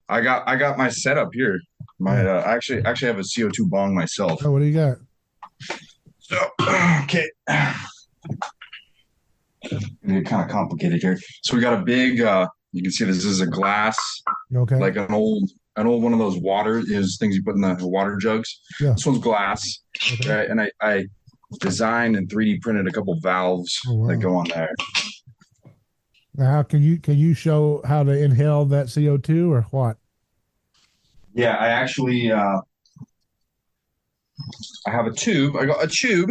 I got my setup here. My Yeah. I actually have a CO2 bong myself. Oh, what do you got? So okay, get kind of complicated here. So we got a big. You can see this is a glass, Okay. like an old one of those water is things you put in the water jugs. Yeah. This one's glass, Okay. right? And I designed and 3D printed a couple valves Oh, that wow. go on there. Now, how can you show how to inhale that CO2 or what? Yeah, I have a tube. I got a tube,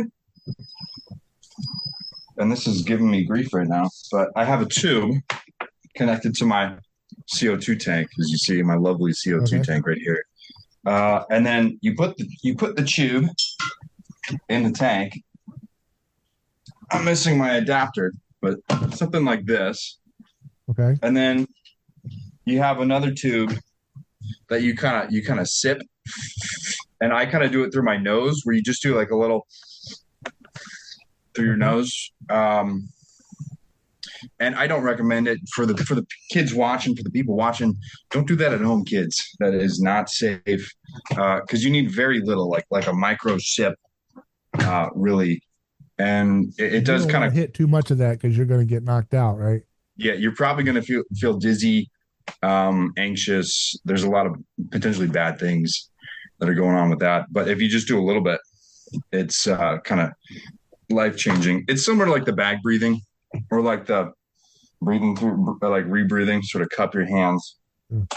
and this is giving me grief right now. But I have a tube connected to my CO2 tank, as you see my lovely CO2 Okay. tank right here. And then you put the tube in the tank. I'm missing my adapter, but something like this. Okay. And then you have another tube that you kind of sip, and I kind of do it through my nose, where you just do like a little through your Okay. nose. And I don't recommend it for the kids watching, for the people watching. Don't do that at home, kids. That is not safe because you need very little, like a micro sip, really. And it You does don't kind want of, to hit too much of that because you're going to get knocked out, right? yeah. You're probably going to feel dizzy, anxious. There's a lot of potentially bad things that are going on with that. But if you just do a little bit, it's kind of life changing. It's similar to like the bag breathing, or like the breathing through, like rebreathing. Sort of cup your hands Mm.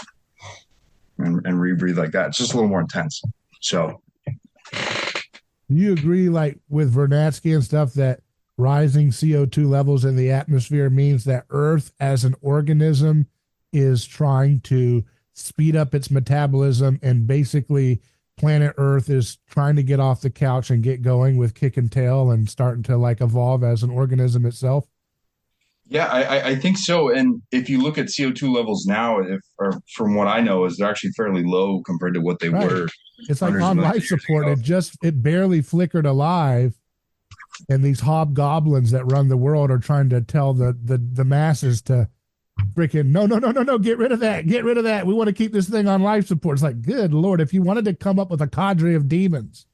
and rebreathe like that. It's just a little more intense. So Do you agree, like with Vernadsky and stuff, that rising CO2 levels in the atmosphere means that Earth as an organism is trying to speed up its metabolism and basically planet Earth is trying to get off the couch and get going with kick and tail and starting to like evolve as an organism itself? yeah, I think so. And if you look at CO2 levels now, if or from what I know, is they're actually fairly low compared to what they Right. were It's like hundreds of on millions of life years support. ago. It barely flickered alive, and these hobgoblins that run the world are trying to tell the masses to freaking no, get rid of that, get rid of that. We want to keep this thing on life support. It's like, good lord, if you wanted to come up with a cadre of demons,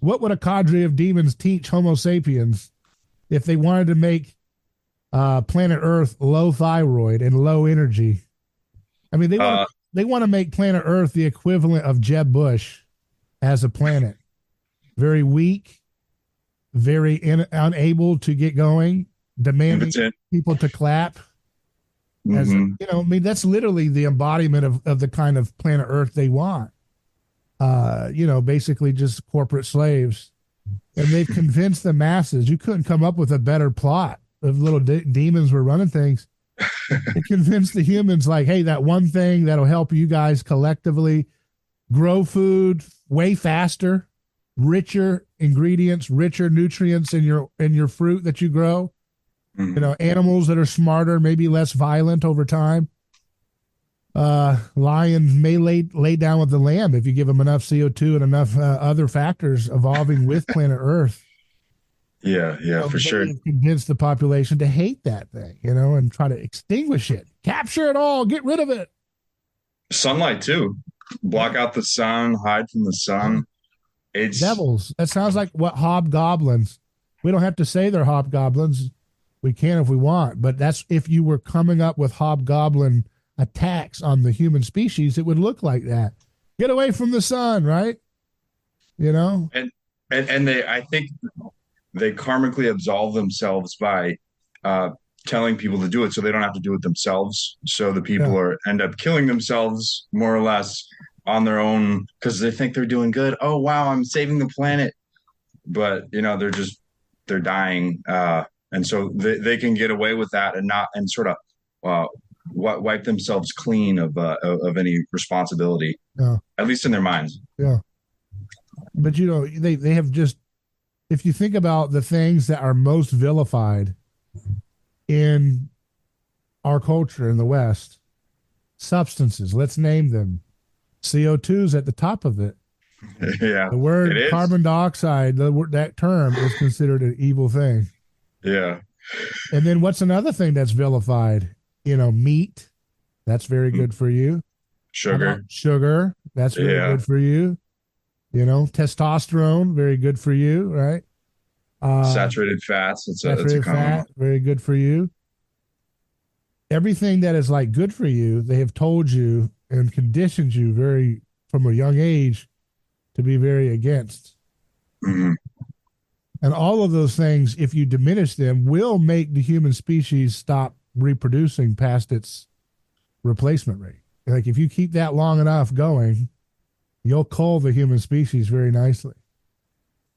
what would a cadre of demons teach Homo sapiens if they wanted to make planet Earth low thyroid and low energy? I mean, Uh, they want to make planet Earth the equivalent of Jeb Bush as a planet, very weak, unable to get going, demanding Impotent. people to clap. As Hmm. I mean, that's literally the embodiment of the kind of planet Earth they want. Basically just corporate slaves, and they've convinced the masses. You couldn't come up with a better plot if little demons were running things. They convinced the humans, like, hey, that one thing that'll help you guys collectively grow food way faster, richer ingredients, richer nutrients in your fruit that you grow. Hmm. Animals that are smarter, maybe less violent over time. Lions may lay down with the lamb if you give them enough CO2 and enough other factors evolving with planet Earth. Yeah, yeah, for They sure. have convinced the population to hate that thing, and try to extinguish it, capture it all, get rid of it. Sunlight too. Block Yeah, out the sun, hide from the yeah. sun. It's Devils. That sounds like what hobgoblins. We don't have to say they're hobgoblins. We can if we want, but that's if you were coming up with hobgoblin attacks on the human species, it would look like that. Get away from the sun, right? You know? and and they, I think they karmically absolve themselves by uh, telling people to do it, so they don't have to do it themselves. So the Yeah. people are end up killing themselves more or less on their own because they think they're doing good. Oh wow, I'm saving the planet, but they're dying, and so they can get away with that and not and sort of uh, wipe themselves clean of any responsibility, Yeah. at least in their minds. Yeah. But they have just if you think about the things that are most vilified in our culture in the West, substances, let's name them. CO2 is at the top of it. Yeah, The it word is. carbon dioxide, that term is considered an evil thing. Yeah. And then what's another thing that's vilified? Meat. That's very good for you. How about Sugar. sugar? That's very Yeah. good for you. You know, testosterone, very good for you, right? Uh, Saturated fats. That's a Saturated common one. fat, very good for you. Everything that is like good for you, they have told you and conditioned you very from a young age to be very against. Hmm. And all of those things, if you diminish them, will make the human species stop reproducing past its replacement rate. Like if you keep that long enough going, you'll cull the human species very nicely.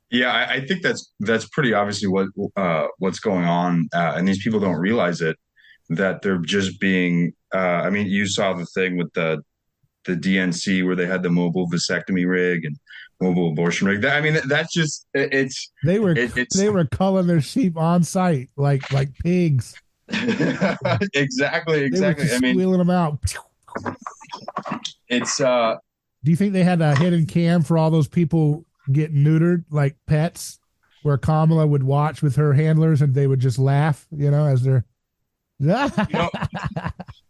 Yeah, I think that's pretty obviously what's going on, and these people don't realize it that they're just being. I mean, you saw the thing with the DNC where they had the mobile vasectomy rig and mobile abortion rig. I mean, that's just They were it's they were culling their sheep on site like pigs. exactly, They were exactly. just I mean, squealing them out. it's Do you think they had a hidden cam for all those people getting neutered like pets, where Kamala would watch with her handlers and they would just laugh, as they're. you know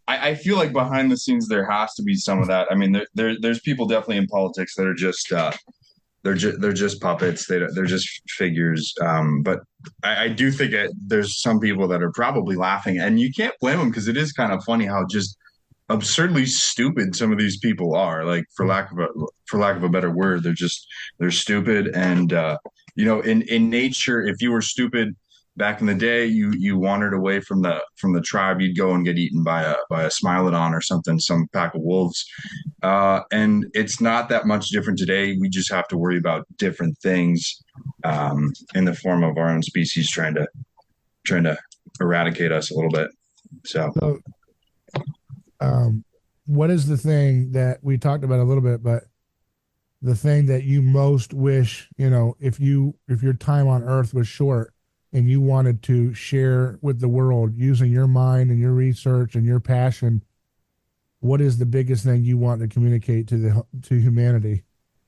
I feel like behind the scenes there has to be some of that. I mean, there's people definitely in politics that are just they're just puppets. They're just figures. But I do think there's some people that are probably laughing, and you can't blame them because it is kind of funny how just absurdly stupid some of these people are. Like for lack of a better word, they're stupid. And in nature, if you were stupid back in the day, you wandered away from the tribe, you'd go and get eaten by a smilodon or something, some pack of wolves. And it's not that much different today. We just have to worry about different things in the form of our own species trying to eradicate us a little bit. So, So, um, what is the thing that we talked about a little bit, but the thing that you most wish, if your time on Earth was short and you wanted to share with the world using your mind and your research and your passion, what is the biggest thing you want to communicate to humanity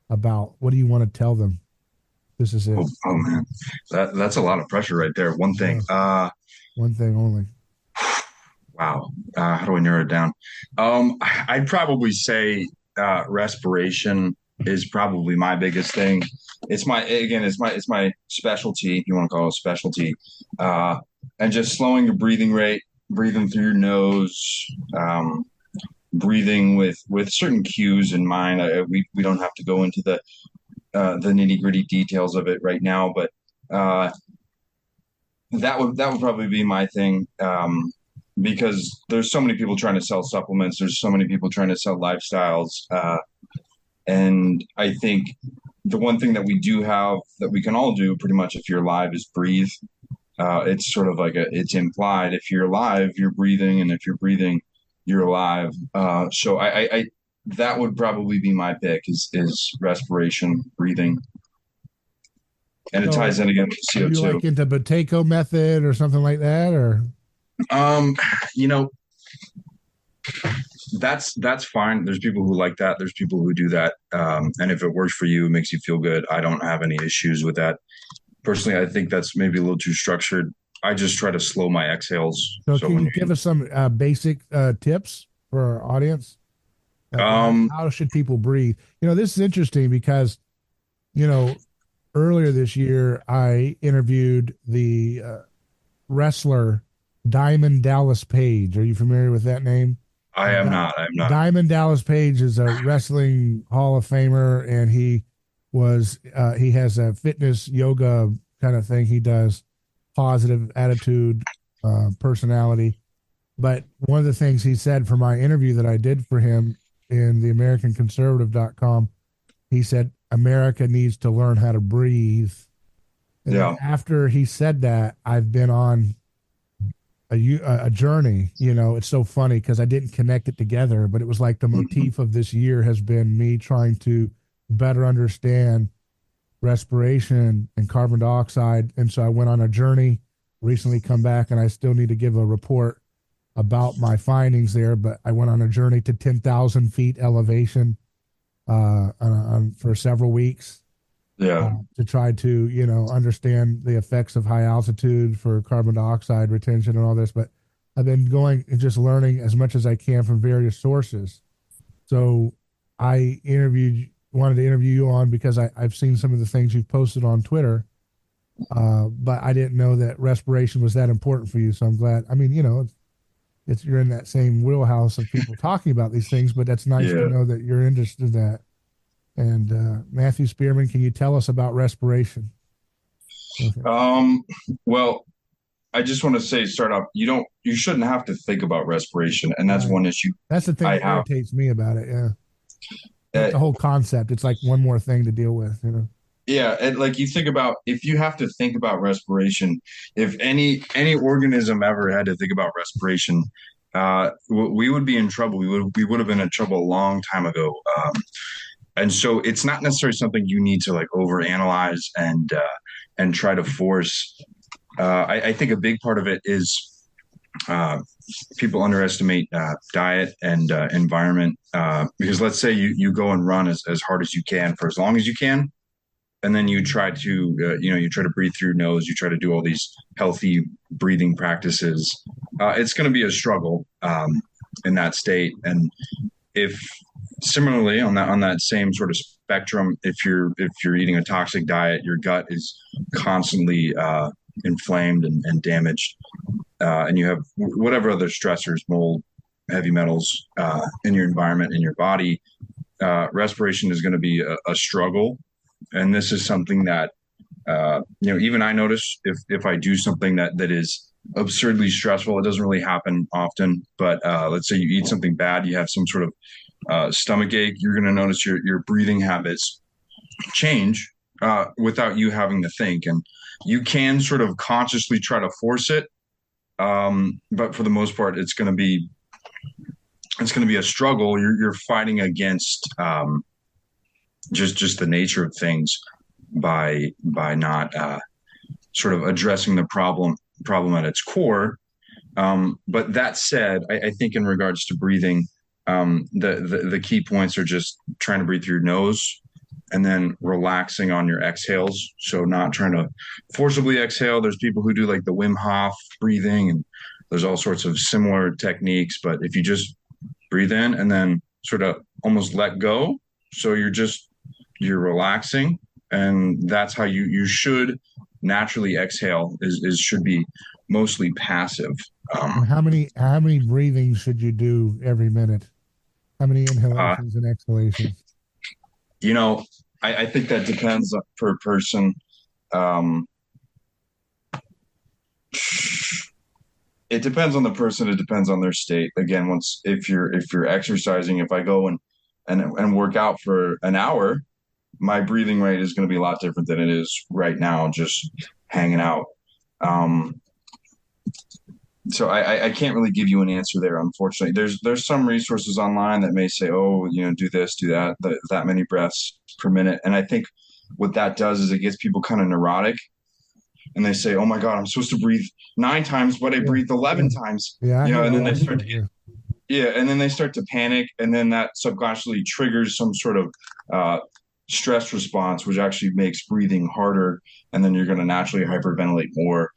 about? What do you want to tell them? This is it. oh man, that's a lot of pressure right there. One thing. Yeah, one thing only. Wow. How do I narrow it down? I'd probably say respiration is probably my biggest thing. It's my specialty. If you want to call it a specialty, uh, and just slowing your breathing rate, breathing through your nose, breathing with certain cues in mind. We don't have to go into the nitty gritty details of it right now, but uh, that would probably be my thing. Because there's so many people trying to sell supplements. There's so many people trying to sell lifestyles. And I think the one thing that we do have that we can all do pretty much if you're alive is breathe. It's sort of like it's implied. If you're alive, you're breathing. And if you're breathing, you're alive. So I that would probably be my pick is respiration, breathing. And it So, ties in again with are you CO2. like into Buteyko method or something like that, or? Um, you know, that's fine. There's people who like that. There's people who do that. And if it works for you, it makes you feel good. I don't have any issues with that. Personally, I think that's maybe a little too structured. I just try to slow my exhales. So, So can when you give us some basic tips for our audience? you, Like, how should people breathe? This is interesting because, you know, earlier this year, I interviewed the wrestler Diamond Dallas Page. Are you familiar with that name? I am not. I'm not. Diamond Dallas Page is a wrestling Hall of Famer, and he has a fitness yoga kind of thing. He does positive attitude, personality. But one of the things he said for my interview that I did for him in the AmericanConservative.com, he said America needs to learn how to breathe. And then Yeah. after he said that, I've been on a journey. It's so funny because I didn't connect it together, but it was like the Mhm. motif of this year has been me trying to better understand respiration and carbon dioxide. And so I went on a journey, recently come back, and I still need to give a report about my findings there. But I went on a journey to 10,000 feet elevation for several weeks Yeah. to try to understand the effects of high altitude for carbon dioxide retention and all this. But I've been going and just learning as much as I can from various sources. So wanted to interview you on because I've seen some of the things you've posted on Twitter, but I didn't know that respiration was that important for you. So I'm glad. I mean, it's you're in that same wheelhouse of people talking about these things, but that's nice to Yeah. know that you're interested in that. And Matthew Spearman, can you tell us about respiration? Okay. Um, well, I just want to say, start off, you shouldn't have to think about respiration. And that's Right. one issue That's the thing I that have. irritates me about it. Yeah. Uh, The whole concept. It's like one more thing to deal with, you know? yeah. And like you think about, if you have to think about respiration, if any organism ever had to think about respiration, we would be in trouble. We would have been in trouble a long time ago. And so it's not necessarily something you need to like overanalyze and try to force. I think a big part of it is uh, people underestimate diet and environment, because let's say you go and run as hard as you can for as long as you can, and then you try to you try to breathe through your nose, you try to do all these healthy breathing practices. It's going to be a struggle in that state. And if similarly on that same sort of spectrum, if you're eating a toxic diet, your gut is constantly inflamed and damaged, and you have whatever other stressors, mold, heavy metals in your environment, in your body, respiration is going to be a struggle. And this is something that even I notice if I do something that is absurdly stressful. It doesn't really happen often, but let's say you eat something bad, you have some sort of stomach ache, you're going to notice your breathing habits change without you having to think. And you can sort of consciously try to force it, but for the most part, it's going to be a struggle. You're fighting against just the nature of things by not sort of addressing the problem at its core. But that said, I think in regards to breathing, the key points are just trying to breathe through your nose and then relaxing on your exhales. So not trying to forcibly exhale. There's people who do like the Wim Hof breathing, and there's all sorts of similar techniques. But if you just breathe in and then sort of almost let go, so you're relaxing, and that's how you should naturally exhale. Is should be mostly passive. And Um, how many breathings should you do every minute? How many uh, inhalations and exhalations? you know, I think that depends per person. Um, it depends on the person. It depends on their state. Again, once if you're exercising, if I go and work out for an hour, my breathing rate is going to be a lot different than it is right now, just hanging out. Um, so I can't really give you an answer there, unfortunately. There's some resources online that may say, oh, do this, do that many breaths per minute. And I think what that does is it gets people kind of neurotic, and they say, oh my God, I'm supposed to breathe 9 times, but I Yeah, breathed yeah, 11 times, yeah. I hear and all then they that start stuff. to get, Yeah. yeah, and then they start to panic, and then that subconsciously triggers some sort of uh, stress response, which actually makes breathing harder, and then you're going to naturally hyperventilate more.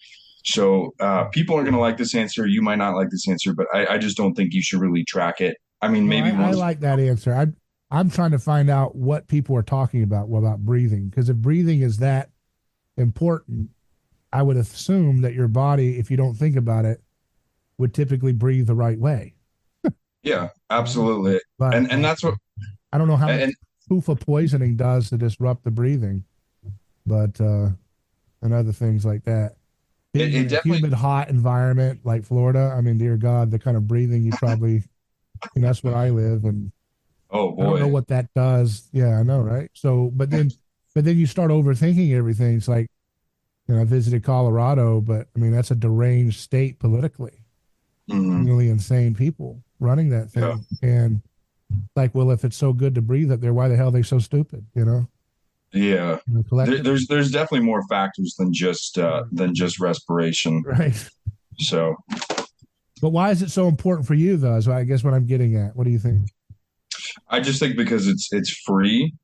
So people are going to like this answer. You might not like this answer, but I just don't think you should really track it. I mean, No, maybe I once. like that answer. I'm trying to find out what people are talking about breathing. Because if breathing is that important, I would assume that your body, if you don't think about it, would typically breathe the right way. Yeah, You know? absolutely. But And that's what. I don't know how much And PUFA poisoning does to disrupt the breathing, but and other things like that. Being it in a definitely. humid, hot environment like Florida, I mean, dear God, the kind of breathing you probably, that's where I live, and Oh I don't know boy. what that does. Yeah, I know, right? So, but then you start overthinking everything. It's like, I visited Colorado, but I mean, that's a deranged state politically. Mhm. Really insane people running that Yeah. thing. And like, well, if it's so good to breathe up there, why the hell are they so stupid? Yeah. Collectively, There's definitely more factors than just respiration. right? So But why is it so important for you, though? So I guess what I'm getting at. What do you think? I just think because it's free,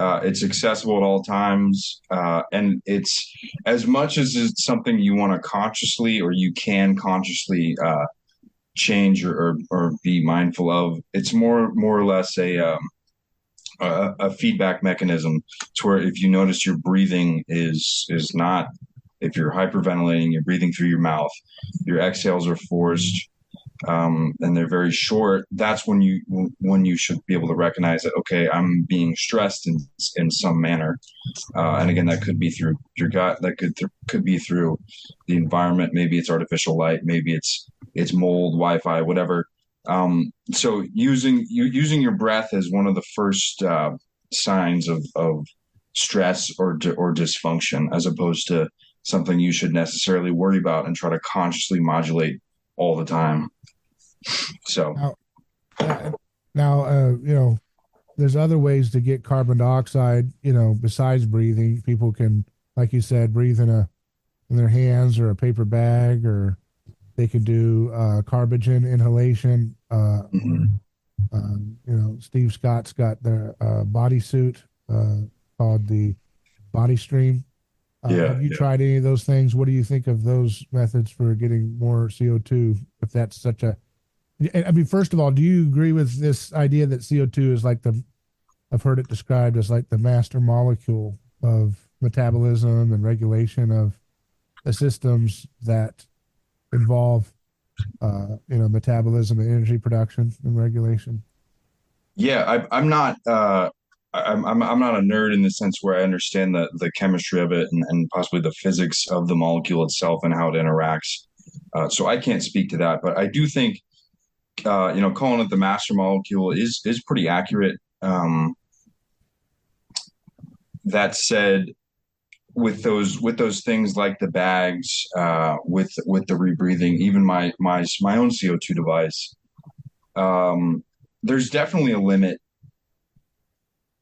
it's accessible at all times, and it's as much as it's something you want to consciously or you can consciously change or be mindful of. It's more or less a feedback mechanism. It's where if you notice your breathing is not, if you're hyperventilating, you're breathing through your mouth, your exhales are forced, and they're very short. That's when you should be able to recognize that, okay, I'm being stressed in some manner. And again, that could be through your gut, that could be through the environment. Maybe it's artificial light, maybe it's mold, Wi-Fi, whatever. So using your breath as one of the first signs of stress or dysfunction, as opposed to something you should necessarily worry about and try to consciously modulate all the time. So Now, uh, there's other ways to get carbon dioxide, besides breathing. People can, like you said, breathe in their hands or a paper bag, or they can do carbogen inhalation. mhm. Steve Scott's got the bodysuit called the Body Stream. Yeah, Have you yeah. tried any of those things? What do you think of those methods for getting more CO2? If that's such a, I mean, first of all, do you agree with this idea that CO2 is like I've heard it described as like the master molecule of metabolism and regulation of the systems that involve, metabolism and energy production and regulation? Yeah, I'm not I'm not a nerd in the sense where I understand the chemistry of it and possibly the physics of the molecule itself and how it interacts. So I can't speak to that, but I do think calling it the master molecule is pretty accurate. That said, with those things like the bags, with the rebreathing, even my own CO2 device, there's definitely a limit,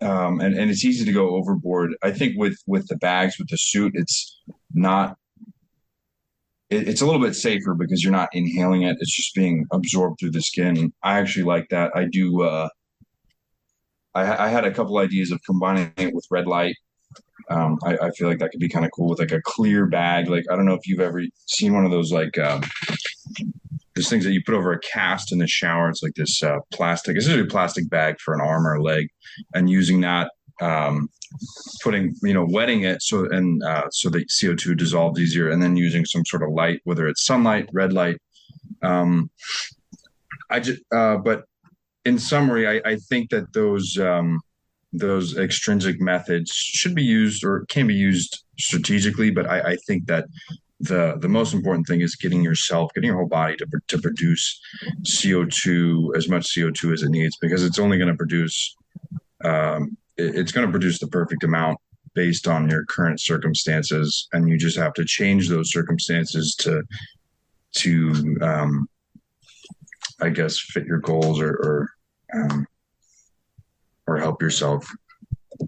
and it's easy to go overboard. I think with the bags, with the suit, it's not. It's a little bit safer because you're not inhaling it; it's just being absorbed through the skin. I actually like that. I do. I had a couple ideas of combining it with red light. I feel like that could be kind of cool with like a clear bag. Like I don't know if you've ever seen one of those like those things that you put over a cast in the shower. It's like this plastic. It's a plastic bag for an arm or a leg, and using that, putting wetting it so the CO2 dissolves easier, and then using some sort of light, whether it's sunlight, red light. Um, but in summary, I think that those extrinsic methods should be used or can be used strategically, but I think that the most important thing is getting your whole body to produce CO2, as much CO2 as it needs, because it's only going to produce it's going to produce the perfect amount based on your current circumstances, and you just have to change those circumstances to I guess fit your goals um, or help yourself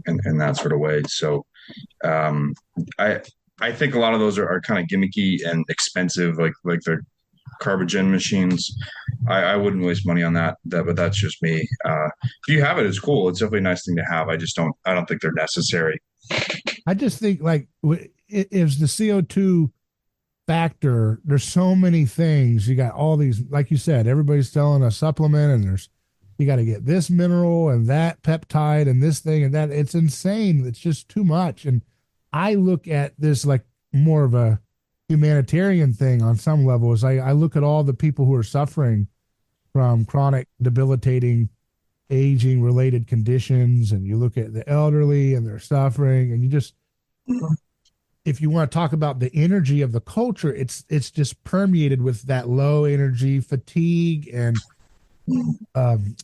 in that sort of way. So um, I I think a lot of those are kind of gimmicky and expensive, like the carbogen machines. I wouldn't waste money on that, but that's just me. If you have it, it's cool. It's definitely a nice thing to have. I don't think they're necessary. I just think like is the CO2 factor. There's so many things. You got all these, like you said, everybody's selling a supplement, and you got to get this mineral and that peptide and this thing and that. It's insane. It's just too much. And I look at this like more of a humanitarian thing on some levels. I look at all the people who are suffering from chronic debilitating aging related conditions, and you look at the elderly and they're suffering, and you just, if you want to talk about the energy of the culture, it's just permeated with that low energy fatigue and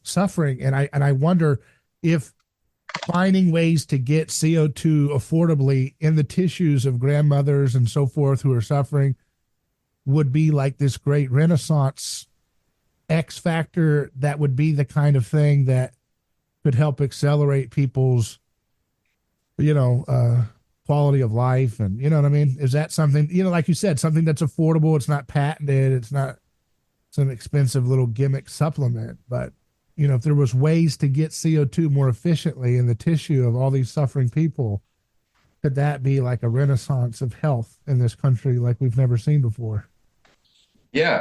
suffering. And I wonder if finding ways to get CO2 affordably in the tissues of grandmothers and so forth who are suffering would be like this great renaissance X factor that would be the kind of thing that could help accelerate people's, quality of life. And you know what I mean? Is that something, like you said, something that's affordable? It's not patented. It's not some expensive little gimmick supplement, but if there was ways to get CO2 more efficiently in the tissue of all these suffering people, could that be like a renaissance of health in this country like we've never seen before? Yeah,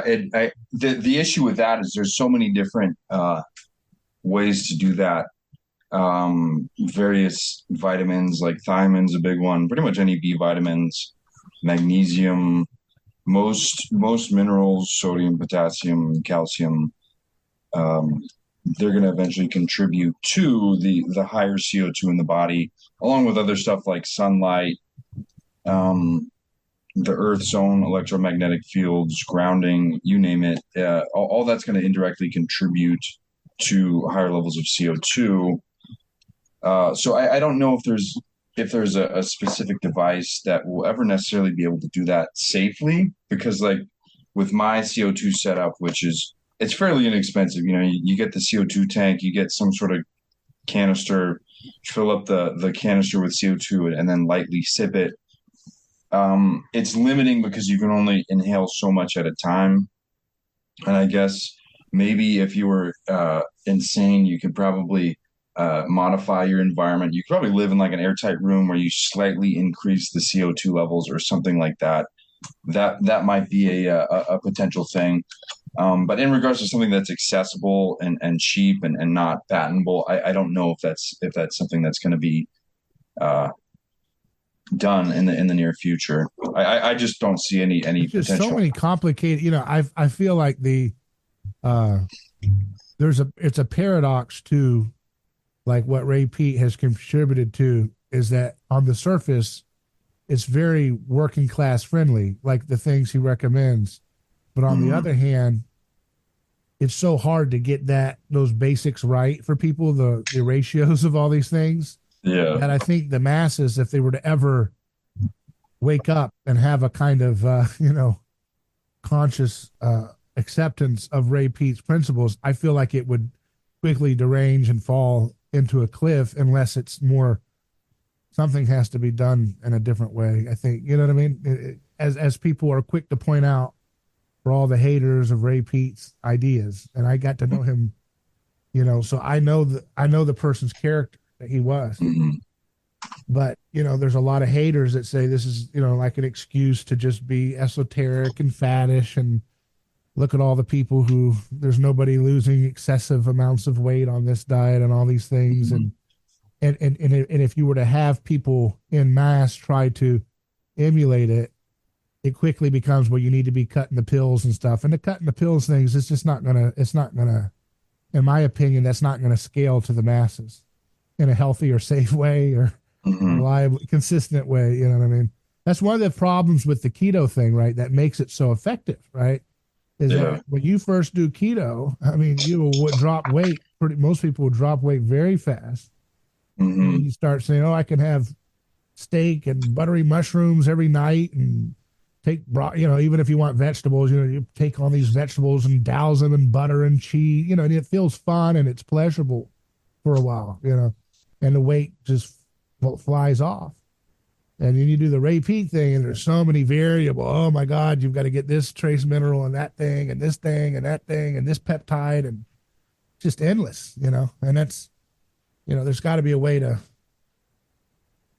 the issue with that is there's so many different ways to do that. Various vitamins like thiamin's a big one. Pretty much any B vitamins, magnesium, most minerals, sodium, potassium, calcium. Um, they're going to eventually contribute to the higher CO2 in the body, along with other stuff like sunlight, um, the Earth's own electromagnetic fields, grounding, you name it. All that's going to indirectly contribute to higher levels of CO2. So I don't know if there's a specific device that will ever necessarily be able to do that safely, because like with my CO2 setup, which is it's fairly inexpensive. You get the CO2 tank, you get some sort of canister, fill up the canister with CO2 and then lightly sip it. It's limiting because you can only inhale so much at a time. And I guess maybe if you were insane, you could probably modify your environment. You could probably live in like an airtight room where you slightly increase the CO2 levels or something like that. That might be a potential thing. But in regards to something that's accessible and cheap and not patentable, I don't know if that's something that's going to be uh, done in the near future. I just don't see any It's just so potential. many complicated. I feel like uh, it's a paradox to like what Ray Peat has contributed to is that on the surface, it's very working class friendly, like the things he recommends. But on the Mhm. other hand, it's so hard to get those basics right for people, the ratios of all these things, Yeah. that I think the masses, if they were to ever wake up and have a kind of conscious acceptance of Ray Peat's principles, I feel like it would quickly derange and fall into a cliff unless it's more something has to be done in a different way. I think you know what I mean. As people are quick to point out for all the haters of Ray Peat's ideas, and I got to know him, so I know the person's character that he was. Mhm. But there's a lot of haters that say this is like an excuse to just be esoteric and faddish and look at all the people who there's nobody losing excessive amounts of weight on this diet and all these things Mhm. and if you were to have people in mass try to emulate it, it quickly becomes well you need to be cutting the pills and stuff, and the cutting the pills things is just not gonna in my opinion that's not gonna scale to the masses in a healthy or safe way or Mhm. reliable consistent way. You know what I mean? That's one of the problems with the keto thing, right? That makes it so effective, right? Is that Yeah. when you first do keto, I mean, you will drop weight. Most people will drop weight very fast. And then Mhm. you start saying, "Oh, I can have steak and buttery mushrooms every night, and take even if you want vegetables, you take all these vegetables and douse them in butter and cheese, and it feels fun and it's pleasurable for a while, and the weight just flies off." And then you do the Ray Peat thing, and there's so many variable. Oh my God, you've got to get this trace mineral and that thing and this thing and that thing and this peptide and just endless, And that's, there's got to be a way to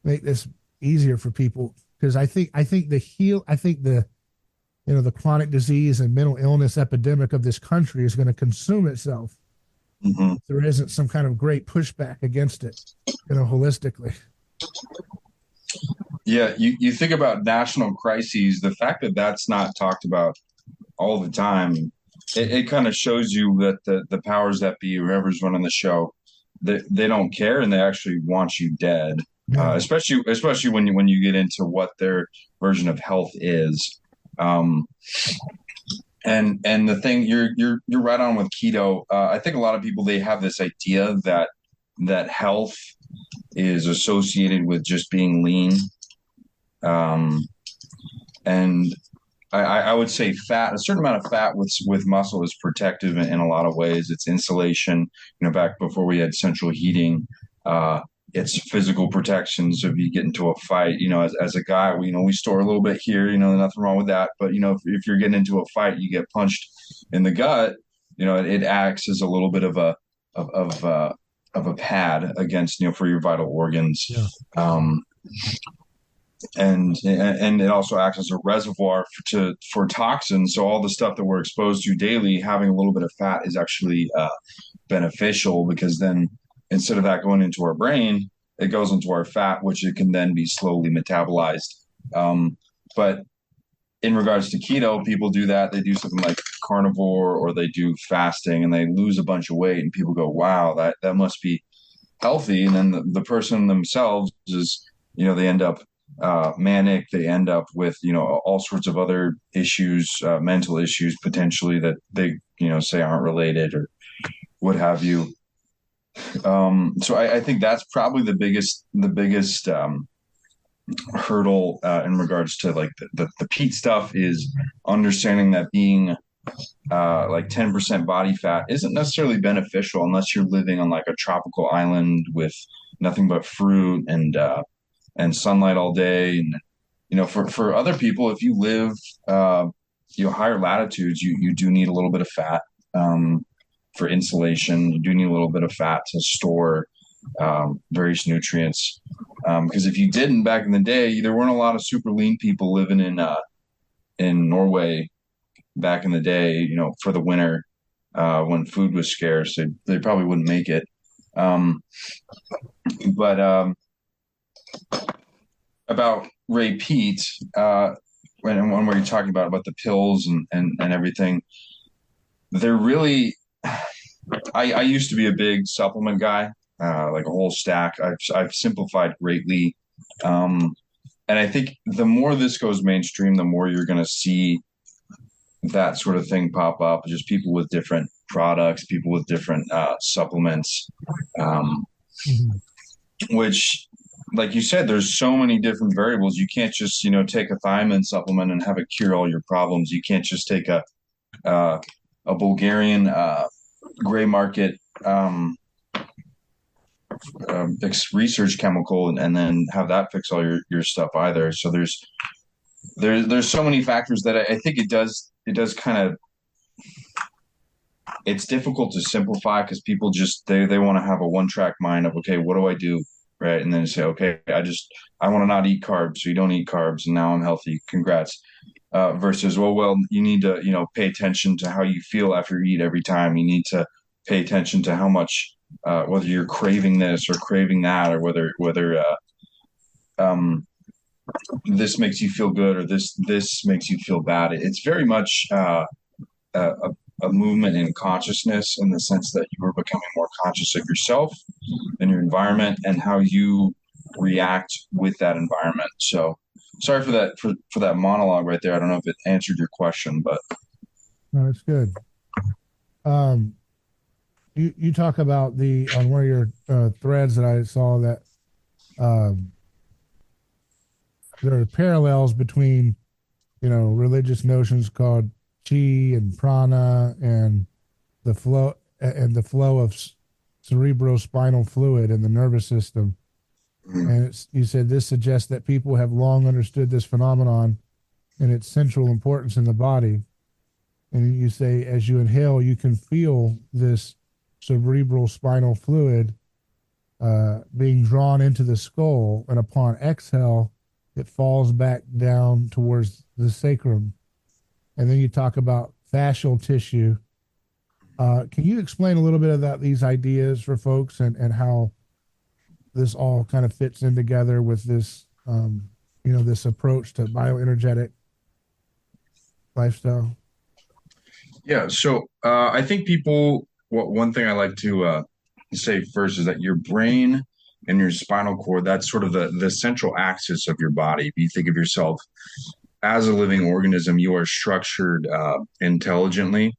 make this easier for people because I think the chronic disease and mental illness epidemic of this country is going to consume itself. Mhm. There isn't some kind of great pushback against it, holistically. Yeah, you think about national crises, the fact that that's not talked about all the time, it kind of shows you that the powers that be, whoever's running the show, they don't care and they actually want you dead. Yeah. Especially when you get into what their version of health is. Um, and the thing you're right on with keto. I think a lot of people they have this idea that health is associated with just being lean. Um, and I would say fat, a certain amount of fat with muscle is protective in a lot of ways. It's insulation. Back before we had central heating, it's physical protection. So if you get into a fight, as a guy, we store a little bit here. Nothing wrong with that. But if you're getting into a fight, you get punched in the gut. It acts as a little bit of of, uh, of a pad against for your vital organs. Yeah. Um, and it also acts as a reservoir for toxins. So all the stuff that we're exposed to daily, having a little bit of fat is actually beneficial, because then instead of that going into our brain, it goes into our fat, which it can then be slowly metabolized. But in regards to keto, people do that. They do something like carnivore, or they do fasting, and they lose a bunch of weight, and people go, wow, that must be healthy. And then the person themselves is, they end up manic. They end up with, all sorts of other issues, mental issues potentially, that they, say aren't related or what have you. So I think that's probably the biggest hurdle in regards to like the peat stuff, is understanding that being like 10% body fat isn't necessarily beneficial unless you're living on like a tropical island with nothing but fruit and sunlight all day. And for other people, if you live higher latitudes, you do need a little bit of fat for insulation. You do need a little bit of fat to store various nutrients. Because if you didn't back in the day, there weren't a lot of super lean people living in Norway back in the day, for the winter, when food was scarce. They probably wouldn't make it. But about Ray Peat, when we were talking about the pills and everything, they're really. I used to be a big supplement guy, like a whole stack. I've simplified greatly, and I think the more this goes mainstream, the more you're going to see that sort of thing pop up. Just people with different products, people with different supplements, Mhm. which, like you said, there's so many different variables. You can't just take a thiamine supplement and have it cure all your problems. You can't just take uh, a Bulgarian gray market research chemical and then have that fix all your stuff either. So there's so many factors that I think it does kind of, it's difficult to simplify, because people just they want to have a one track mind of, okay, what do I do, right? And then you say, okay, I want to not eat carbs, so you don't eat carbs, and now I'm healthy. Congrats. Versus, well, you need to pay attention to how you feel after you eat every time. You need to pay attention to how much, whether you're craving this or craving that, or whether um, this makes you feel good, or this makes you feel bad. It's very much a, a movement in consciousness, in the sense that you are becoming more conscious of yourself and your environment and how you react with that environment. So sorry for that monologue right there. I don't know if it answered your question, but No, it's good. Um, you talk about on one of your threads that I saw, that um, there are parallels between religious notions called chi and prana and the flow of cerebral spinal fluid in the nervous system. And you said this suggests that people have long understood this phenomenon and its central importance in the body. And you say, as you inhale, you can feel this cerebral spinal fluid being drawn into the skull, and upon exhale, it falls back down towards the sacrum. And then you talk about fascial tissue. Can you explain a little bit about these ideas for folks, and how this all kind of fits in together with this, this approach to bioenergetic lifestyle? yeah. So I think one thing I like to say first is that your brain and your spinal cord, that's sort of the central axis of your body. If you think of yourself as a living organism, you are structured intelligently,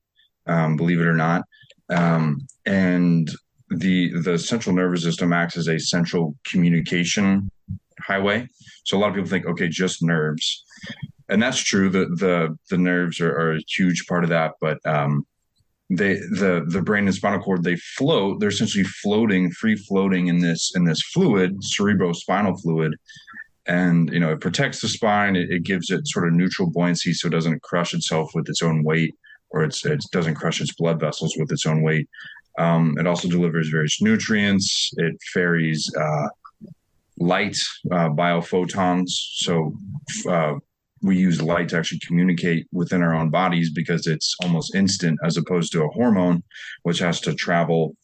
believe it or not. And the central nervous system acts as a central communication highway. So a lot of people think, okay, just nerves, and that's true. The nerves are a huge part of that, but the brain and spinal cord, they float. They're essentially free floating in this fluid, cerebrospinal fluid, and it protects the spine. It gives it sort of neutral buoyancy, so it doesn't crush itself with its own weight, or it doesn't crush its blood vessels with its own weight. It also delivers various nutrients. It ferries light, biophotons. So we use light to actually communicate within our own bodies because it's almost instant, as opposed to a hormone, which has to travel,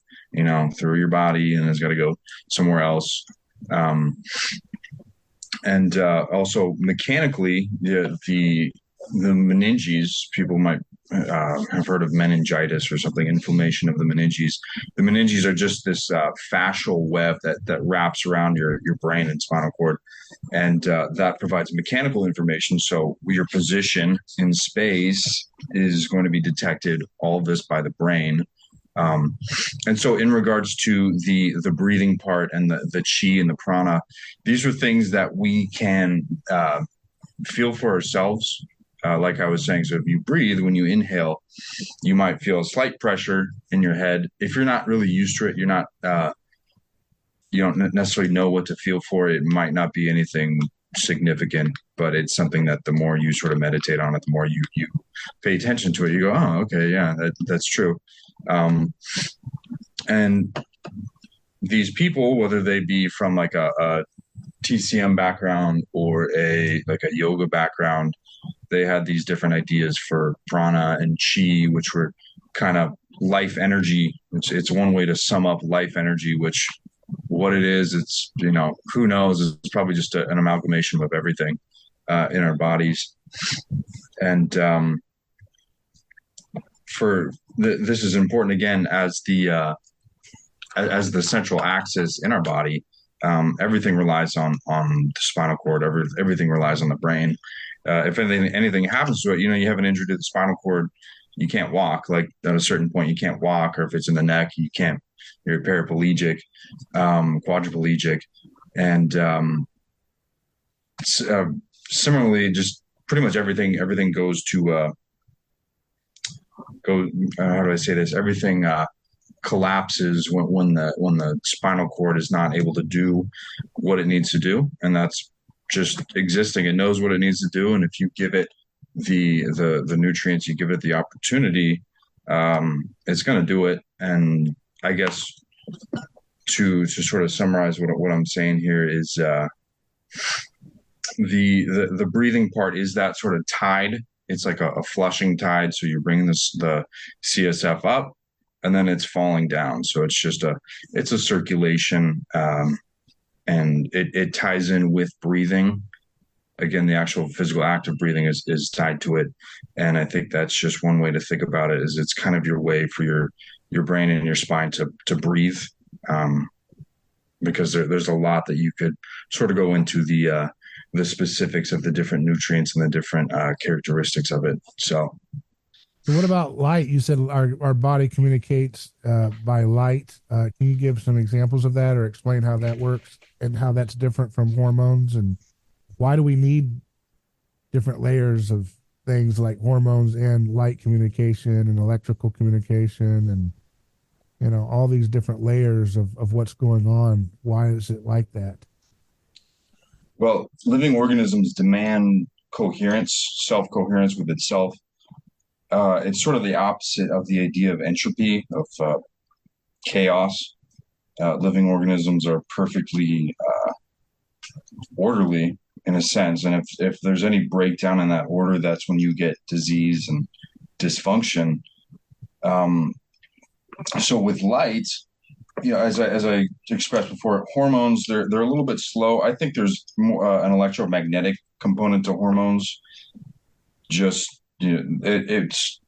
through your body and has got to go somewhere else. And also mechanically, the meninges, people might have heard of meningitis or something, inflammation of the meninges. The meninges are just this fascial web that wraps around your brain and spinal cord, and that provides mechanical information. So your position in space is going to be detected, all of this by the brain. And so in regards to the breathing part and the chi and the prana, these are things that we can feel for ourselves. Like I was saying, so if you breathe, when you inhale, you might feel a slight pressure in your head. If you're not really used to it, you don't necessarily know what to feel for. It might not be anything significant, but it's something that the more you sort of meditate on it, the more you pay attention to it. You go, oh, okay, yeah, that's true. And these people, whether they be from like a TCM background or a yoga background, they had these different ideas for prana and chi, which were kind of life energy. It's one way to sum up life energy, which what it is, it's, who knows, it's probably just an amalgamation of everything in our bodies. And this is important again, as the central axis in our body. Everything relies on the spinal cord. Everything relies on the brain. If anything happens to it, you have an injury to the spinal cord, you can't walk. Like at a certain point, you can't walk, or if it's in the neck, you can't. You're paraplegic, quadriplegic, and similarly, just pretty much everything goes to how do I say this? Everything collapses when the spinal cord is not able to do what it needs to do, and that's just existing. It knows what it needs to do, and if you give it the nutrients, you give it the opportunity, it's going to do it. And I guess to sort of summarize what I'm saying here is the breathing part is that sort of tide. It's like a flushing tide. So you're bringing the CSF up, and then it's falling down. So it's just a circulation, and it ties in with breathing. Again, the actual physical act of breathing is tied to it. And I think that's just one way to think about it, is it's kind of your way for your brain and your spine to breathe. Because there's a lot that you could sort of go into the specifics of the different nutrients and the different characteristics of it. So what about light? You said our body communicates by light. Can you give some examples of that, or explain how that works and how that's different from hormones, and why do we need different layers of things like hormones and light communication and electrical communication and all these different layers of what's going on? Why is it like that? Well, living organisms demand coherence, self-coherence with itself. It's sort of the opposite of the idea of entropy, of chaos. Living organisms are perfectly orderly in a sense. And if there's any breakdown in that order, that's when you get disease and dysfunction. So with light, as I expressed before, hormones, they're a little bit slow. I think there's more an electromagnetic component to hormones. Just it's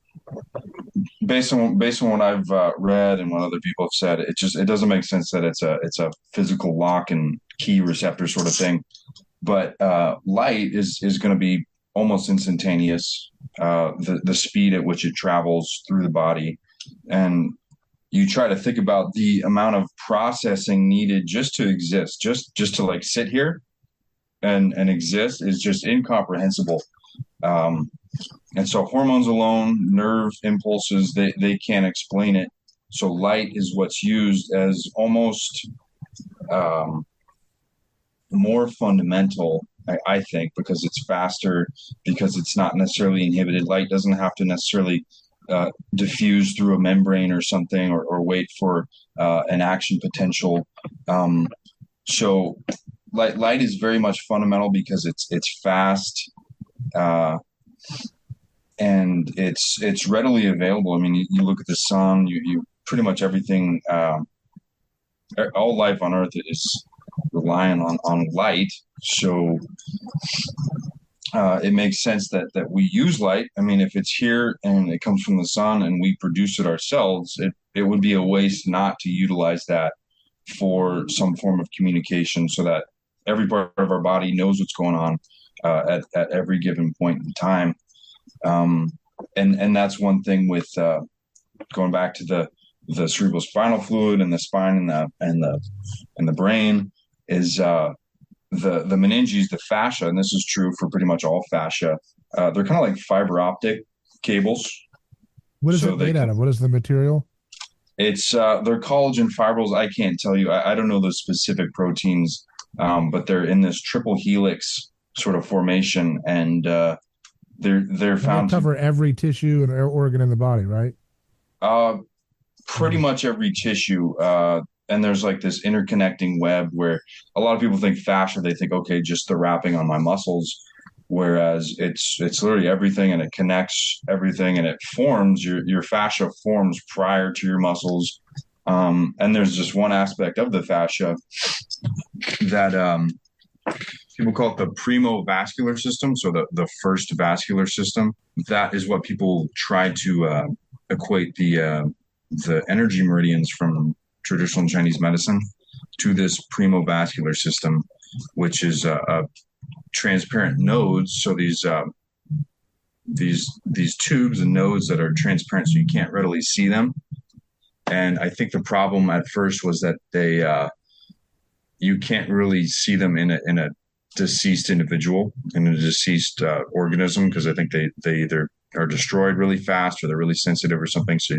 based on what I've read and what other people have said. It doesn't make sense that it's a physical lock and key receptor sort of thing. But light is going to be almost instantaneous. The speed at which it travels through the body, and you try to think about the amount of processing needed just to exist, just to like sit here and exist is just incomprehensible. And so hormones alone, nerve impulses, they can't explain it. So light is what's used as almost more fundamental, I think, because it's faster, because it's not necessarily inhibited. Light doesn't have to necessarily diffuse through a membrane or something, or wait for an action potential. So light is very much fundamental because it's fast, uh, and it's readily available. I mean, you look at the sun, you pretty much everything. All life on Earth is relying on light, so it makes sense that we use light. I mean, if it's here and it comes from the sun and we produce it ourselves, it would be a waste not to utilize that for some form of communication, so that every part of our body knows what's going on at every given point in time. And that's one thing with going back to the cerebral spinal fluid and the spine and the brain is the meninges, the fascia, and this is true for pretty much all fascia. They're kind of like fiber optic cables. What is it made out of? What is the material? It's they're collagen fibrils. I can't tell you. I don't know the specific proteins, but they're in this triple helix sort of formation, and they're found to cover every tissue and organ in the body, right? Pretty much every tissue. And there's like this interconnecting web where a lot of people think fascia, they think, okay, just the wrapping on my muscles, whereas it's literally everything, and it connects everything, and it forms your fascia forms prior to your muscles. And there's just one aspect of the fascia that people call it the primo vascular system. So the first vascular system, that is what people try to equate the energy meridians from traditional Chinese medicine to this primo vascular system, which is transparent nodes. So these tubes and nodes that are transparent, so you can't readily see them. And I think the problem at first was that they you can't really see them in a deceased individual, in a deceased organism, because I think they either are destroyed really fast or they're really sensitive or something. So,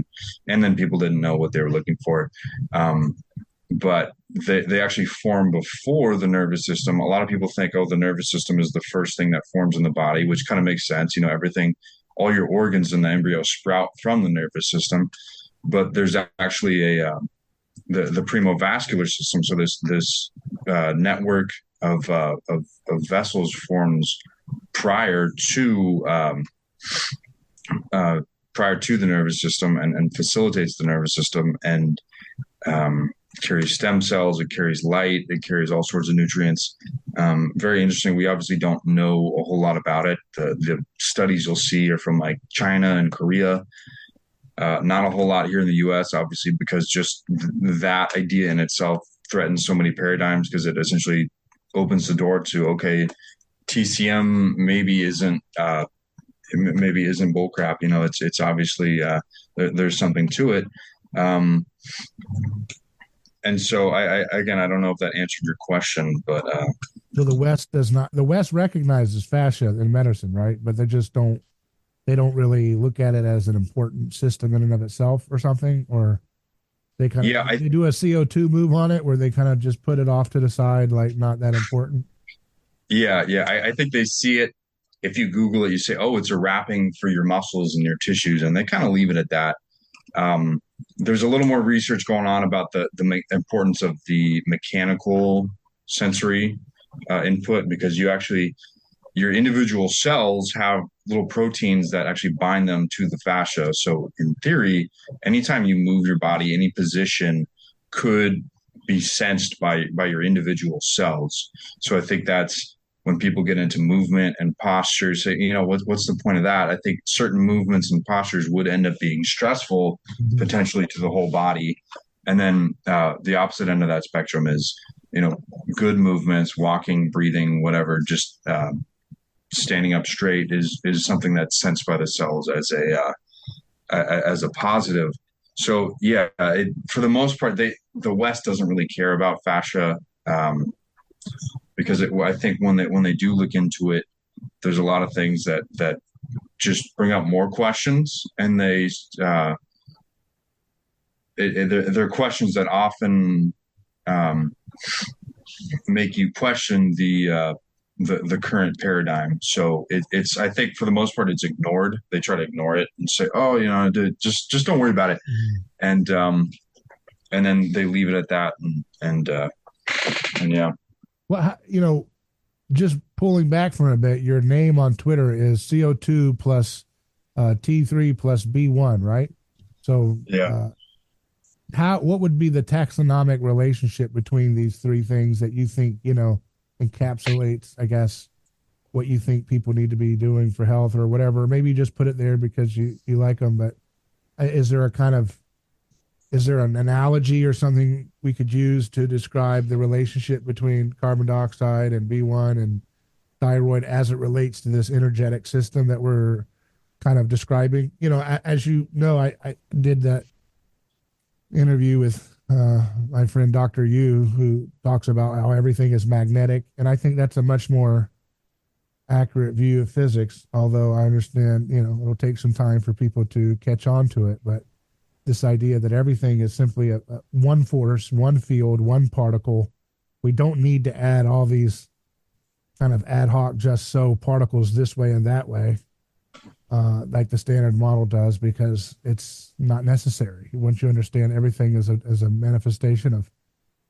and then people didn't know what they were looking for. But they actually form before the nervous system. A lot of people think, oh, the nervous system is the first thing that forms in the body, which kind of makes sense. You know, everything, all your organs in the embryo sprout from the nervous system. But there's actually the premovascular system. So this network of vessels forms prior to the nervous system and facilitates the nervous system, and carries stem cells, it carries light, it carries all sorts of nutrients. Very interesting. We obviously don't know a whole lot about it. The studies you'll see are from like China and Korea. Not a whole lot here in the US, obviously, because just that idea in itself threatens so many paradigms, because it essentially opens the door to, okay, TCM maybe isn't bullcrap. You know, it's obviously there's something to it. And so I don't know if that answered your question, but so the West does not. The West recognizes fascia in medicine, right? But they don't really look at it as an important system in and of itself, or something, or they kind of they do a CO2 move on it, where they kind of just put it off to the side, like not that important. Yeah. I think they see it. If you Google it, you say, oh, it's a wrapping for your muscles and your tissues, and they kind of leave it at that. There's a little more research going on about the importance of the mechanical sensory input, because your individual cells have little proteins that actually bind them to the fascia. So in theory, anytime you move your body, any position could be sensed by your individual cells. So I think that's when people get into movement and posture, say, you know, what's the point of that? I think certain movements and postures would end up being stressful potentially to the whole body. And then the opposite end of that spectrum is, you know, good movements, walking, breathing, whatever, just standing up straight is something that's sensed by the cells as a positive. So yeah, for the most part, the West doesn't really care about fascia, because I think when they do look into it, there's a lot of things that just bring up more questions, and they're questions that often make you question the current paradigm. So it's I think for the most part it's ignored. They try to ignore it and say, oh, you know, just don't worry about it, and then they leave it at that, and yeah. Well, just pulling back from it a bit, your name on Twitter is CO2 plus T3 plus B1, right? So, Yeah. what would be the taxonomic relationship between these three things that you think, encapsulates, I guess, what you think people need to be doing for health or whatever? Maybe you just put it there because you like them, but is there a kind of is there an analogy or something we could use to describe the relationship between carbon dioxide and B1 and thyroid as it relates to this energetic system that we're kind of describing? As you know, I did that interview with my friend Dr. Yu, who talks about how everything is magnetic. And I think that's a much more accurate view of physics, although I understand, it'll take some time for people to catch on to it. But this idea that everything is simply a one force, one field, one particle. We don't need to add all these kind of ad hoc, just so particles this way and that way, like the standard model does, because it's not necessary. Once you understand everything as a manifestation of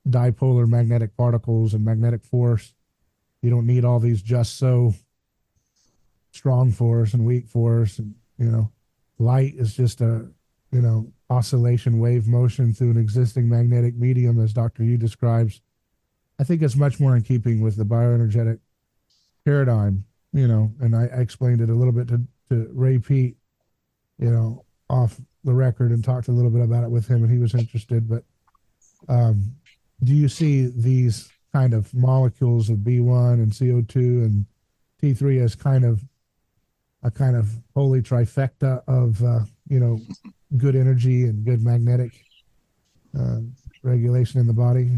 dipolar magnetic particles and magnetic force, you don't need all these just so strong force and weak force. And, light is just a, oscillation wave motion through an existing magnetic medium, as Dr. Yu describes. I think it's much more in keeping with the bioenergetic paradigm, and I explained it a little bit to Ray Peat, off the record, and talked a little bit about it with him, and he was interested. But do you see these kind of molecules of B1 and CO2 and T3 as kind of a kind of holy trifecta of, good energy and good magnetic regulation in the body?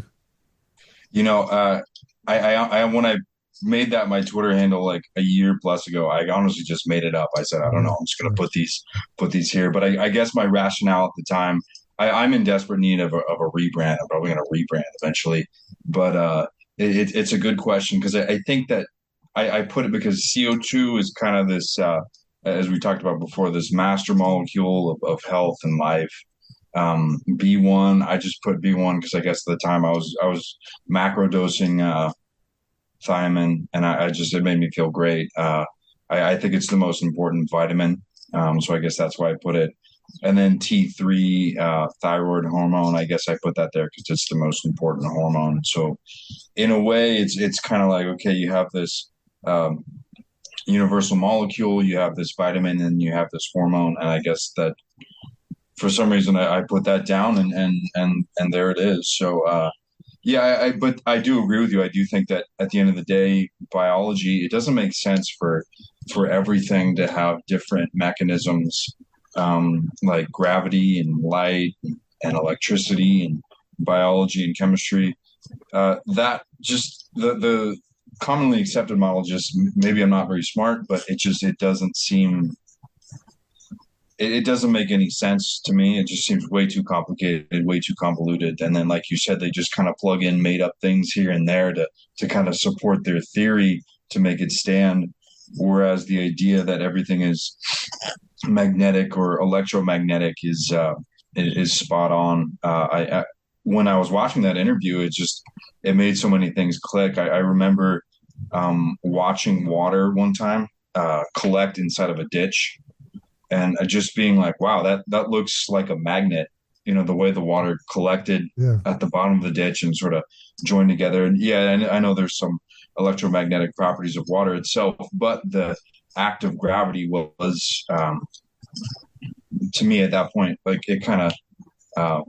You know, I when I made that my Twitter handle like a year plus ago, I honestly just made it up. I said, I don't know, I'm just gonna put these here. But I guess my rationale at the time, I'm in desperate need of a rebrand. I'm probably gonna rebrand eventually. But it's a good question because I think that I put it because CO2 is kind of this as we talked about before, this master molecule of health and life. B1, I just put B1 because I guess at the time I was macro dosing thiamine, and I just it made me feel great. I think it's the most important vitamin, so I guess that's why I put it. And then T3, thyroid hormone, I guess I put that there because it's the most important hormone. So in a way, it's kind of like, okay, you have this universal molecule, you have this vitamin, and you have this hormone, and I guess that for some reason I put that down, and there it is. So yeah, but I do agree with you. I do think that at the end of the day, biology, it doesn't make sense for everything to have different mechanisms, like gravity and light and electricity and biology and chemistry. That just the commonly accepted model, just maybe I'm not very smart, but it doesn't seem it doesn't make any sense to me. It just seems way too complicated, way too convoluted. And then, like you said, they just kind of plug in made up things here and there to kind of support their theory to make it stand. Whereas the idea that everything is magnetic or electromagnetic is spot on. When I was watching that interview, it made so many things click. I remember watching water one time collect inside of a ditch, and just being like, wow, that looks like a magnet. The way the water collected Yeah. at the bottom of the ditch and sort of joined together. And yeah, I know there's some electromagnetic properties of water itself, but the act of gravity was to me at that point, like it kind of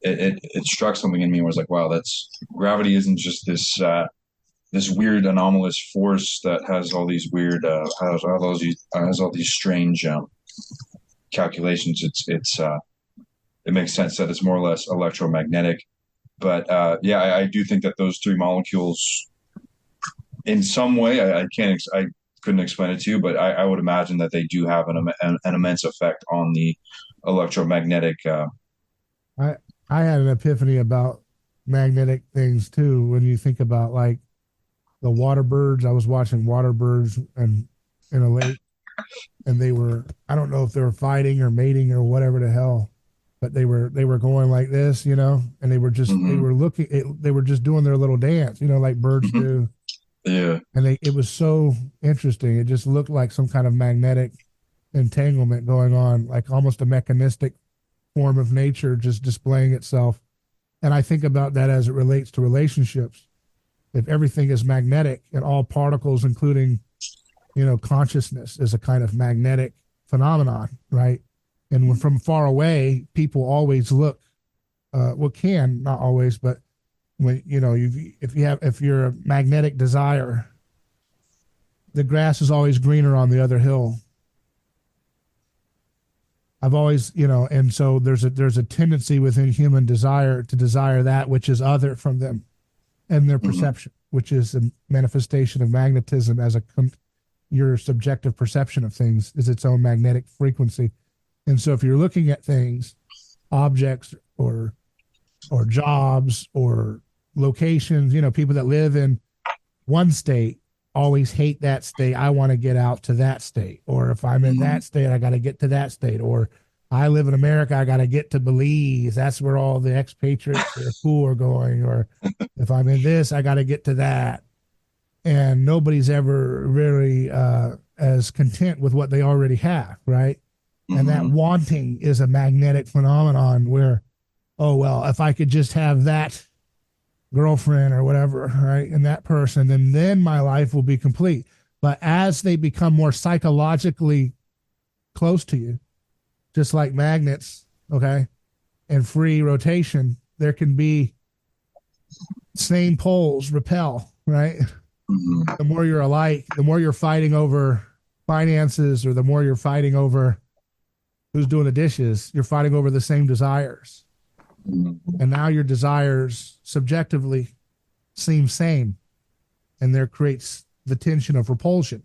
it struck something in me. Where I was like, wow, that's gravity isn't just this weird anomalous force that has all these weird has all these strange calculations. It makes sense that it's more or less electromagnetic. But yeah, I do think that those three molecules, in some way, I couldn't explain it to you, but I would imagine that they do have an immense effect on the electromagnetic. I I had an epiphany about magnetic things too. When you think about like the water birds, I was watching water birds and in a lake, and they were, I don't know if they were fighting or mating or whatever the hell, but they were going like this, and they Hmm. were they were just doing their little dance, like birds Hmm. do. Yeah. And it was so interesting. It just looked like some kind of magnetic entanglement going on, like almost a mechanistic form of nature just displaying itself. And I think about that as it relates to relationships. If everything is magnetic and all particles, including, consciousness, is a kind of magnetic phenomenon, right? And when from far away, people always look, can, not always, but when, if you're a magnetic desire, the grass is always greener on the other hill. I've always, and so there's a tendency within human desire to desire that which is other from them and their Hmm. perception, which is a manifestation of magnetism as your subjective perception of things is its own magnetic frequency. And so if you're looking at things, objects or jobs or locations, people that live in one state always hate that state. I want to get out to that state. Or if I'm in Hmm. that state, I got to get to that state. Or I live in America, I got to get to Belize. That's where all the expatriates that are cool are going. Or if I'm in this, I got to get to that. And nobody's ever really as content with what they already have, right? And that Hmm. wanting is a magnetic phenomenon where, oh, well, if I could just have that girlfriend or whatever, right? And that person, then my life will be complete. But as they become more psychologically close to you, just like magnets, okay, and free rotation, there can be same poles repel, right? Hmm. The more you're alike, the more you're fighting over finances, or the more you're fighting over who's doing the dishes, you're fighting over the same desires. Hmm. And now your desires subjectively seem same, and there creates the tension of repulsion.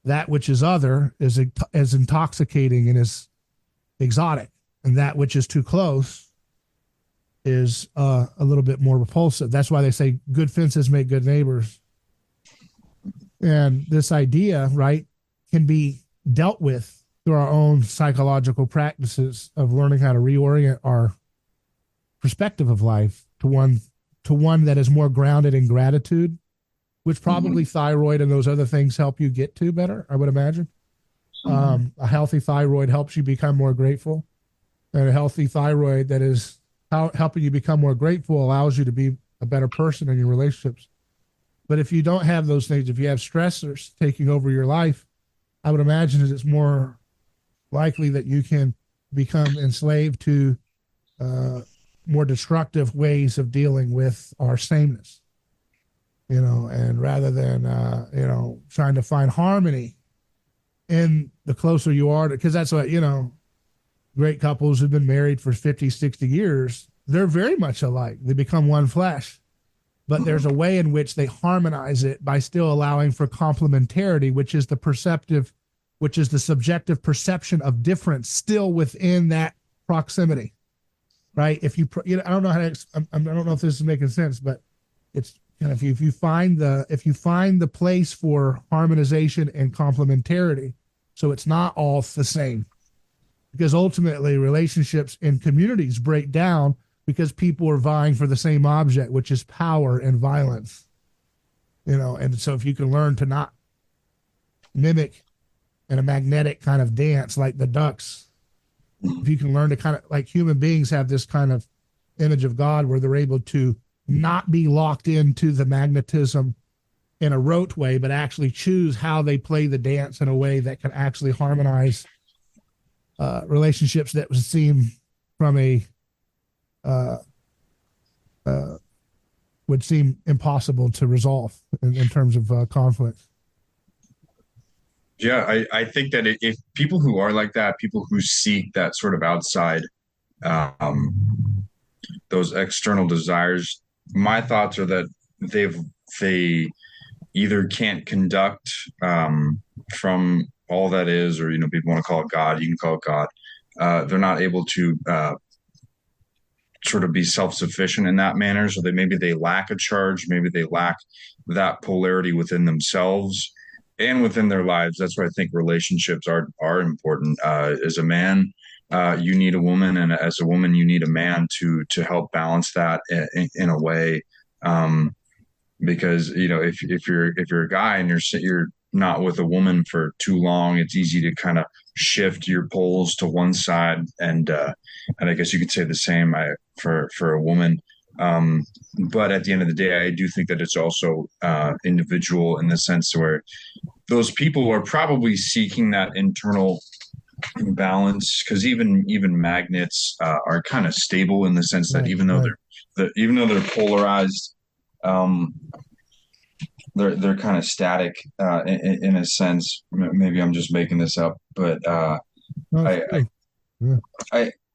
That which is other is intoxicating and is exotic, and that which is too close is a little bit more repulsive. That's why they say good fences make good neighbors. And this idea, right, can be dealt with through our own psychological practices of learning how to reorient our perspective of life to one that is more grounded in gratitude, which probably Hmm. thyroid and those other things help you get to better, I would imagine. Hmm. A healthy thyroid helps you become more grateful, and a healthy thyroid that is helping you become more grateful allows you to be a better person in your relationships. But if you don't have those things, if you have stressors taking over your life, I would imagine that it's more likely that you can become enslaved to uh, more destructive ways of dealing with our sameness, and rather than, trying to find harmony in the closer you are, because that's what, great couples who've been married for 50, 60 years, they're very much alike. They become one flesh, but there's a way in which they harmonize it by still allowing for complementarity, which is the subjective perception of difference still within that proximity, right? If I don't know how to, I don't know if this is making sense, but it's kind of, if you find the place for harmonization and complementarity, so it's not all the same, because ultimately relationships and communities break down because people are vying for the same object, which is power and violence. And so if you can learn to not mimic in a magnetic kind of dance like the ducks, if you can learn to kind of, like, human beings have this kind of image of God where they're able to not be locked into the magnetism in a rote way, but actually choose how they play the dance in a way that can actually harmonize relationships that would seem from a uh, uh, would seem impossible to resolve in terms of conflict. Yeah, I think that if people who are like that, people who seek that sort of outside, those external desires, my thoughts are that they either can't conduct from all that is, or people want to call it God, you can call it God. They're not able to sort of be self-sufficient in that manner, so maybe they lack a charge, maybe they lack that polarity within themselves and within their lives. That's why I think relationships are important. As a man, you need a woman, and as a woman, you need a man to help balance that in a way. Because if you're a guy and you're not with a woman for too long, it's easy to kind of shift your poles to one side, and I guess you could say the same for a woman. But at the end of the day, I do think that it's also individual in the sense where those people are probably seeking that internal balance, because even magnets are kind of stable in the sense that Right, even though right. they're polarized, um, they're kind of static in a sense. Maybe I'm just making this up, but No, it's I, true. Yeah.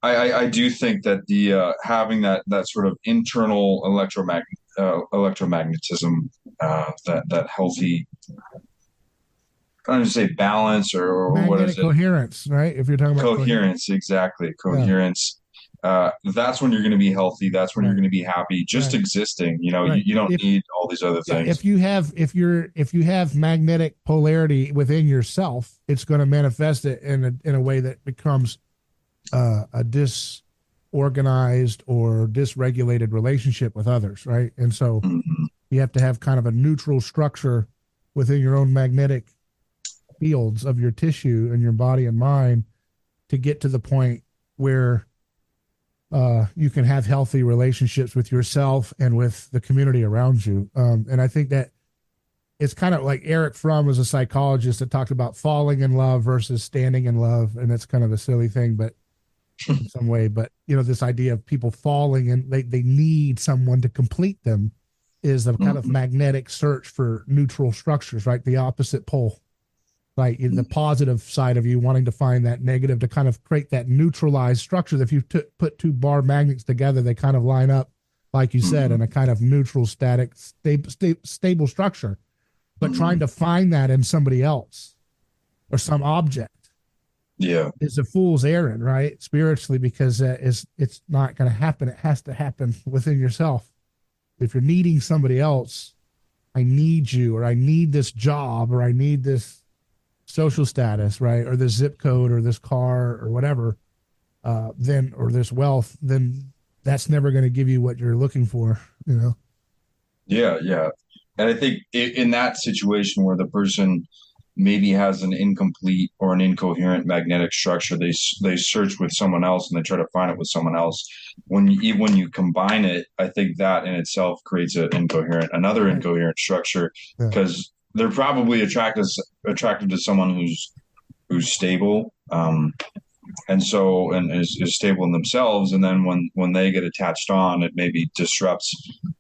I do think that the having that sort of internal electromagnetism, that healthy, I don't know, say balance, or what is Magnetic it? coherence, right? If you're talking about coherence. Coherence, exactly. Yeah. Coherence. That's when you're going to be healthy. That's when you're Right. going to be happy. Just Right. existing. Right. You don't If need all these other yeah, things. if you have magnetic polarity within yourself, it's going to manifest it in a way that becomes a disorganized or dysregulated relationship with others, right? And so Mhm. you have to have kind of a neutral structure within your own magnetic fields of your tissue and your body and mind to get to the point where you can have healthy relationships with yourself and with the community around you. And I think that it's kind of like Eric Fromm was a psychologist that talked about falling in love versus standing in love. And it's kind of a silly thing, but in some way, but this idea of people falling and they need someone to complete them is a kind of Mhm. magnetic search for neutral structures, right? The opposite pole, right? The positive side of you wanting to find that negative to kind of create that neutralized structure. If you put two bar magnets together, they kind of line up, like you said, Mhm. in a kind of neutral, static, stable structure. But trying Mhm. to find that in somebody else or some object Yeah. is a fool's errand, right? Spiritually, because it's not going to happen. It has to happen within yourself. If you're needing somebody else, I need you, or I need this job, or I need this social status, right, or this zip code, or this car, or whatever, then or this wealth, then that's never going to give you what you're looking for. Yeah. Yeah. And I think in that situation where the person maybe has an incomplete or an incoherent magnetic structure, they search with someone else and they try to find it with someone else. When you combine it, I think that in itself creates another Right. incoherent structure, Yeah. because they're probably attracted to someone who's stable, and is stable in themselves, and then when they get attached on, it maybe disrupts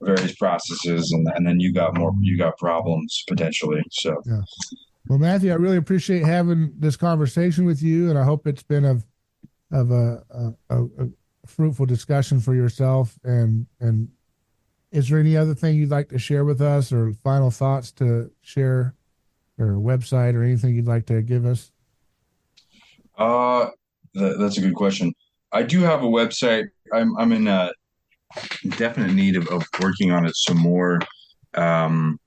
various processes, and then you got problems potentially. So Yeah. Well, Matthew, I really appreciate having this conversation with you, and I hope it's been of a fruitful discussion for yourself. And is there any other thing you'd like to share with us, or final thoughts to share, or a website, or anything you'd like to give us? uh that's a good question. I do have a website. I'm in definite need of working on it some more. um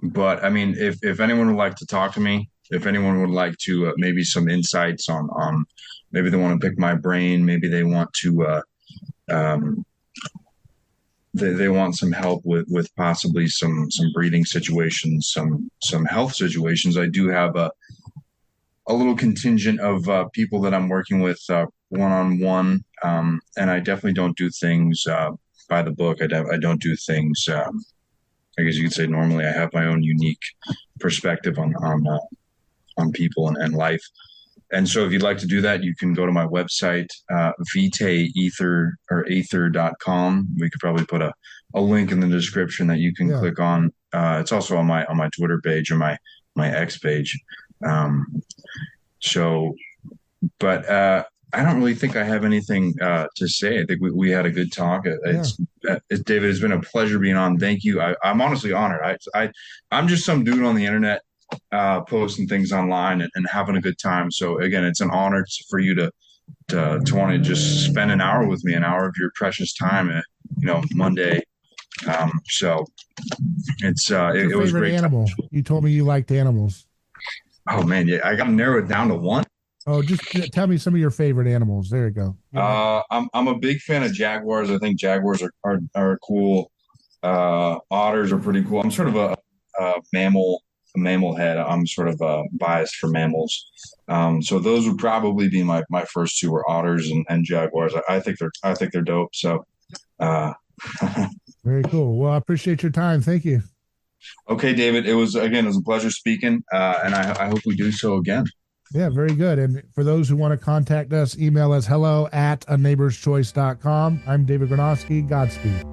but I mean, if anyone would like to talk to me, if anyone would like to maybe some insights on maybe they want to pick my brain, maybe they want to um they want some help with possibly some breathing situations, some health situations. I do have a little contingent of people that I'm working with one on one, and I definitely don't do things by the book. I don't do things. I guess you could say normally. I have my own unique perspective on people and life. And so if you'd like to do that, you can go to my website, vitaether or aether.com. We could probably put a link in the description that you can Yeah. click on. It's also on my Twitter page or my X page. Um, so, but I don't really think I have anything to say. I think we had a good talk. Yeah. David, it's been a pleasure being on. Thank you. I'm honestly honored. I'm just some dude on the internet posting things online and having a good time. So again, it's an honor for you to want to just spend an hour with me, an hour of your precious time, Monday. So What's your it was favorite great. animal? You told me you liked animals. Oh man, yeah, I got to narrow it down to one. Oh, just tell me some of your favorite animals. There you go. I'm a big fan of jaguars. I think jaguars are cool. Otters are pretty cool. I'm sort of a mammal head. I'm sort of biased for mammals. So those would probably be my first two are otters and jaguars. I think they're dope. So, uh, Very cool. Well, I appreciate your time. Thank you. okay, David, it was a pleasure speaking. And I hope we do so again. Yeah, very good. And for those who want to contact us, email us hello@aneighborschoice.com. I'm David Gornoski. Godspeed.